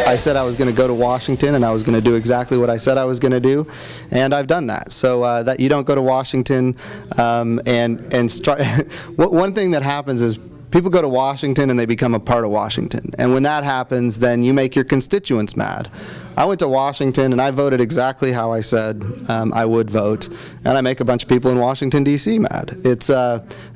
I said I was going to go to Washington, and I was going to do exactly what I said I was going to do, and I've done that. So that you don't go to Washington and one thing that happens is people go to Washington and they become a part of Washington. And when that happens, then you make your constituents mad. I went to Washington and I voted exactly how I said I would vote, and I make a bunch of people in Washington, D.C. mad. It's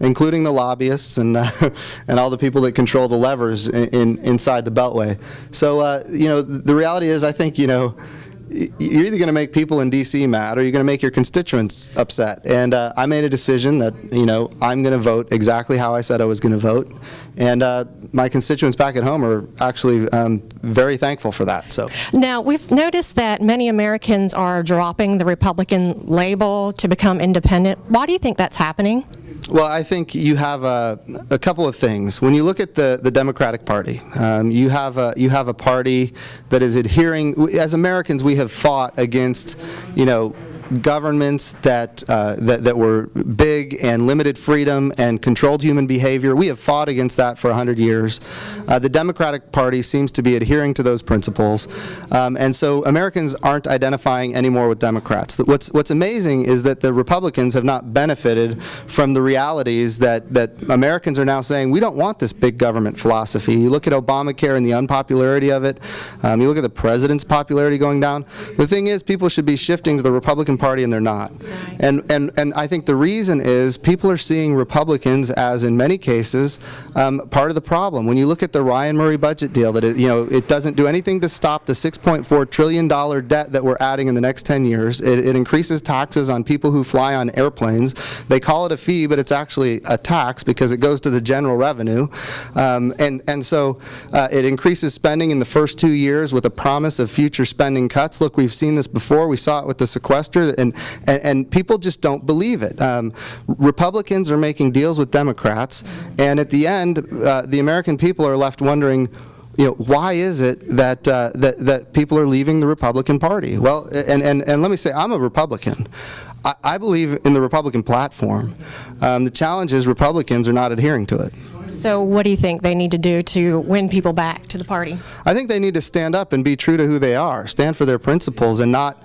including the lobbyists and and all the people that control the levers inside the Beltway. So the reality is, I think you're either going to make people in D.C. mad or you're going to make your constituents upset. And I made a decision that, I'm going to vote exactly how I said I was going to vote. And my constituents back at home are actually very thankful for that. So now, we've noticed that many Americans are dropping the Republican label to become independent. Why do you think that's happening? Well, I think you have a couple of things. When you look at the Democratic Party, you have a party that is adhering. As Americans, we have fought against, governments that were big and limited freedom and controlled human behavior. We have fought against that for 100 years. The Democratic Party seems to be adhering to those principles, and so Americans aren't identifying anymore with Democrats. What's amazing is that the Republicans have not benefited from the realities that Americans are now saying, we don't want this big government philosophy. You look at Obamacare and the unpopularity of it. You look at the president's popularity going down. The thing is, people should be shifting to the Republican Party, and they're not. Right. And I think the reason is people are seeing Republicans as, in many cases, part of the problem. When you look at the Ryan Murray budget deal, that it doesn't do anything to stop the $6.4 trillion debt that we're adding in the next 10 years. It increases taxes on people who fly on airplanes. They call it a fee, but it's actually a tax because it goes to the general revenue. And so it increases spending in the first 2 years with a promise of future spending cuts. Look, we've seen this before. We saw it with the sequester, and people just don't believe it. Republicans are making deals with Democrats, and at the end, the American people are left wondering, why is it that that people are leaving the Republican Party? Well, and let me say, I'm a Republican. I believe in the Republican platform. The challenge is Republicans are not adhering to it. So what do you think they need to do to win people back to the party? I think they need to stand up and be true to who they are, stand for their principles, and not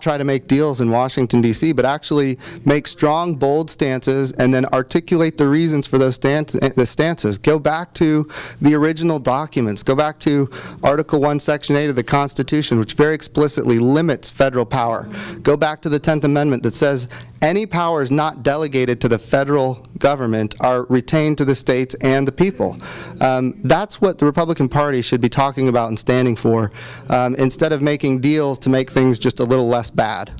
try to make deals in Washington, D.C., but actually make strong, bold stances and then articulate the reasons for those stances. Go back to the original documents. Go back to Article 1, Section 8 of the Constitution, which very explicitly limits federal power. Go back to the 10th Amendment that says any powers not delegated to the federal government are retained to the states and the people. That's what the Republican Party should be talking about and standing for, instead of making deals to make things just a little less bad.